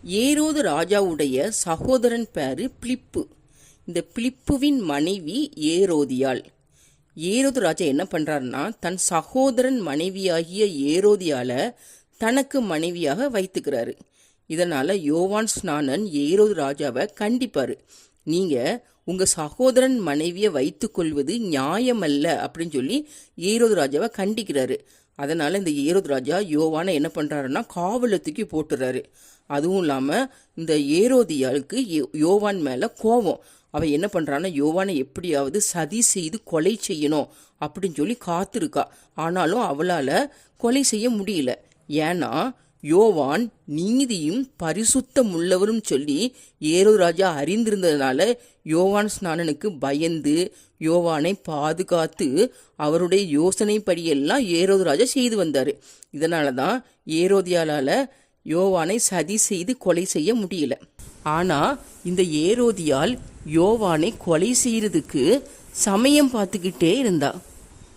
ஏரோது ராஜாவுடைய சகோதரன் பேரு பிலிப்பு. இந்த பிலிப்புவின் மனைவி ஏரோதியாள். ஏரோது ராஜா என்ன பண்றாருன்னா, தன் சகோதரன் மனைவியாகிய ஏரோதியால தனக்கு மனைவியாக வைத்துக்கிறாரு. இதனால யோவான் ஸ்நானன் ஏரோது ராஜாவை கண்டிப்பாரு. நீங்க உங்க சகோதரன் மனைவியை வைத்துக் கொள்வது நியாயமல்ல அப்படின்னு சொல்லி ஏரோது ராஜாவை கண்டிக்கிறாரு. அதனால இந்த ஏரோது ராஜா யோவானை என்ன பண்றாருன்னா காவல தூக்கி போட்டுறாரு. அதுவும் இல்லாம இந்த ஏரோதியாளுக்கு யோவான் மேல கோபம். அவ என்ன பண்றான்னா யோவானை எப்படியாவது சதி செய்து கொலை செய்யணும் அப்படின்னு சொல்லி காத்திருக்கா. ஆனாலும் அவளால கொலை செய்ய முடியல. ஏன்னா யோவான் நீதியும் பரிசுத்தம் உள்ளவரும் சொல்லி ஏரோது ராஜா அறிந்திருந்ததுனால யோவான் ஸ்நானனுக்கு பயந்து யோவானை பாதுகாத்து அவருடைய யோசனைப்படியெல்லாம் ஏரோது ராஜா செய்து வந்தாரு. இதனாலதான் ஏரோதியாலால யோவானை சதி செய்து கொலை செய்ய முடியல. ஆனா இந்த ஏரோதியால் யோவானை கொலை செய்யறதுக்கு சமயம் பார்த்துக்கிட்டே இருந்தா.